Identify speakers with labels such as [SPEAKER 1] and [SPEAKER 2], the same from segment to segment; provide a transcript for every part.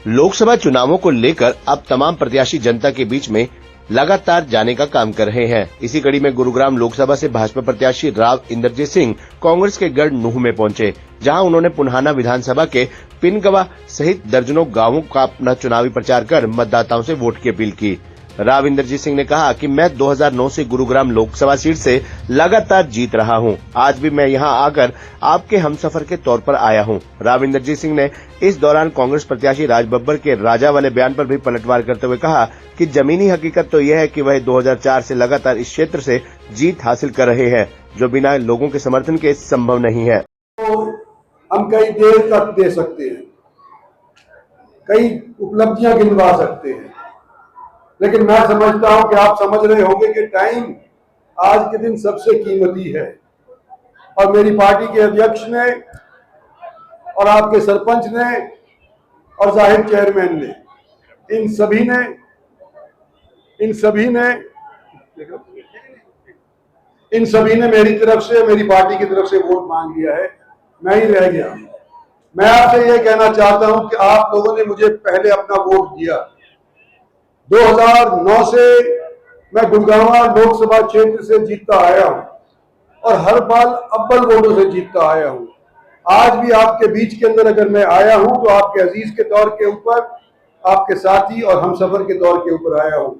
[SPEAKER 1] लोकसभा चुनावों को लेकर अब तमाम प्रत्याशी जनता के बीच में लगातार जाने का काम कर रहे हैं। इसी कड़ी में गुरुग्राम लोकसभा से भाजपा प्रत्याशी राव इंद्रजीत सिंह कांग्रेस के गढ़ नूह में पहुंचे, जहां उन्होंने पुन्हाना विधानसभा के पिनगवा सहित दर्जनों गांवों का अपना चुनावी प्रचार कर मतदाताओं से वोट की अपील की। राव इंद्रजीत सिंह ने कहा कि मैं 2009 से गुरुग्राम लोकसभा सीट से लगातार जीत रहा हूं। आज भी मैं यहां आकर आपके हमसफर के तौर पर आया हूं। राव इंद्रजीत सिंह ने इस दौरान कांग्रेस प्रत्याशी राज बब्बर के राजा वाले बयान पर भी पलटवार करते हुए कहा कि जमीनी हकीकत तो यह है कि वह 2004 से लगातार इस क्षेत्र से जीत हासिल कर रहे हैं, जो बिना लोगों के समर्थन के संभव नहीं है।
[SPEAKER 2] तो हम कई देर तक दे सकते हैं, कई उपलब्धियां गिनवा सकते हैं, लेकिन मैं समझता हूं कि आप समझ रहे होंगे कि टाइम आज के दिन सबसे कीमती है। और मेरी पार्टी के अध्यक्ष ने और आपके सरपंच ने और जाहिर चेयरमैन ने, इन सभी ने मेरी तरफ से, मेरी पार्टी की तरफ से वोट मांग लिया है। मैं ही रह गया। मैं आपसे ये कहना चाहता हूं कि आप लोगों ने मुझे पहले अपना वोट दिया। 2009 से मैं गुड़गांव लोकसभा क्षेत्र से जीतता आया हूं और हर बार अव्वल वोटों से जीतता आया हूं। आज भी आपके बीच के अंदर अगर मैं आया हूं तो आपके अजीज के तौर के ऊपर, आपके साथी और हमसफर के तौर के ऊपर आया हूं।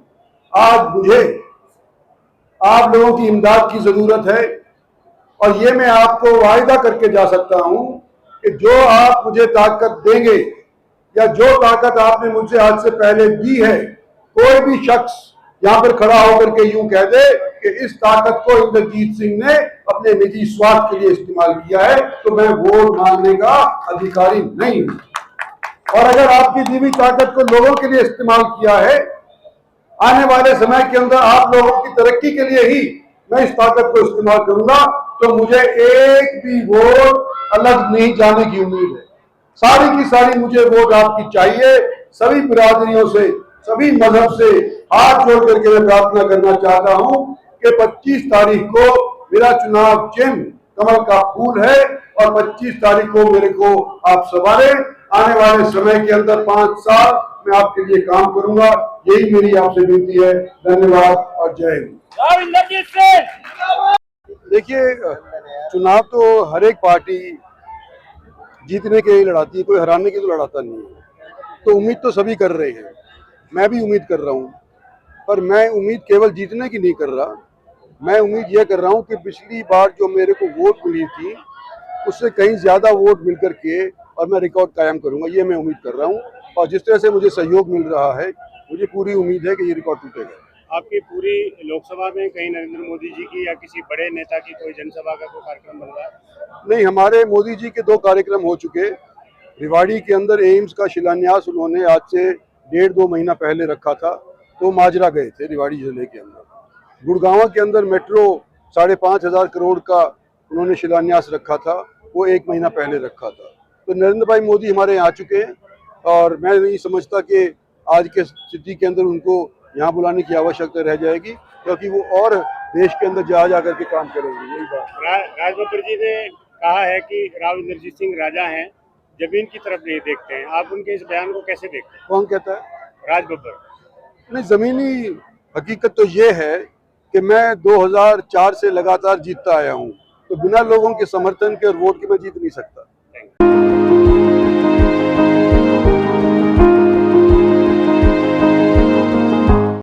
[SPEAKER 2] आज मुझे आप लोगों की इमदाद की जरूरत है और ये मैं आपको वायदा करके जा सकता हूं कि जो आप मुझे ताकत देंगे या जो ताकत आपने मुझसे आज से पहले दी है, कोई भी शख्स यहां पर खड़ा होकर के यूं कह दे कि इस ताकत को इंद्रजीत सिंह ने अपने निजी स्वार्थ के लिए इस्तेमाल किया है, तो मैं वोट मांगने का अधिकारी नहीं हूं। और अगर आपकी दी हुई ताकत को लोगों के लिए इस्तेमाल किया है, आने वाले समय के अंदर आप लोगों की तरक्की के लिए ही मैं इस ताकत को इस्तेमाल करूंगा, तो मुझे एक भी वोट अलग नहीं जाने की उम्मीद है। सारी की सारी मुझे वोट आपकी चाहिए। सभी बिरादरियों से, सभी मजहब से हाथ जोड़ करके मैं प्रार्थना करना चाहता हूं कि 25 तारीख को मेरा चुनाव चिन्ह कमल का फूल है और 25 तारीख को मेरे को आप सवारे। आने वाले समय के अंदर 5 साल मैं आपके लिए काम करूंगा। यही मेरी आपसे विनती है। धन्यवाद और जय हिंद। देखिए, चुनाव तो हर एक पार्टी जीतने के लिए लड़ाती है, कोई हराने की तो लड़ाता नहीं है। तो उम्मीद तो सभी कर रहे हैं, मैं भी उम्मीद कर रहा हूं, पर मैं उम्मीद केवल जीतने की नहीं कर रहा। मैं उम्मीद यह कर रहा हूं कि पिछली बार जो मेरे को वोट मिली थी उससे कहीं ज्यादा वोट मिलकर के और मैं रिकॉर्ड कायम करूंगा, ये मैं उम्मीद कर रहा हूं। और जिस तरह से मुझे सहयोग मिल रहा है, मुझे पूरी उम्मीद है कि ये रिकॉर्ड टूटेगा।
[SPEAKER 3] आपकी पूरी लोकसभा में कहीं नरेंद्र मोदी जी की या किसी बड़े नेता की कोई जनसभा का कोई कार्यक्रम बन रहा है?
[SPEAKER 2] नहीं, हमारे मोदी जी के 2 कार्यक्रम हो चुके। रेवाड़ी के अंदर एम्स का शिलान्यास उन्होंने आज से 1.5-2 महीना पहले रखा था, तो माजरा गए थे रेवाड़ी जिले के अंदर। गुड़गांव के अंदर मेट्रो 5,500 करोड़ का उन्होंने शिलान्यास रखा था, वो 1 महीना पहले रखा था। तो नरेंद्र भाई मोदी हमारे यहाँ आ चुके हैं और मैं नहीं समझता कि आज के स्थिति के अंदर उनको यहाँ बुलाने की आवश्यकता रह जाएगी, क्योंकि वो और देश के अंदर जा करके काम करेंगे। यही बात।
[SPEAKER 3] राज बब्बर जी ने कहा है कि राव इंद्रजीत सिंह राजा हैं, जमीन की तरफ नहीं देखते हैं। आप उनके इस बयान को कैसे देखते हैं?
[SPEAKER 2] कौन कहता है?
[SPEAKER 3] राज बब्बर।
[SPEAKER 2] नहीं, जमीनी हकीकत तो ये है कि मैं 2004 से लगातार जीतता आया हूँ, तो बिना लोगों के समर्थन के और वोट के मैं जीत नहीं सकता।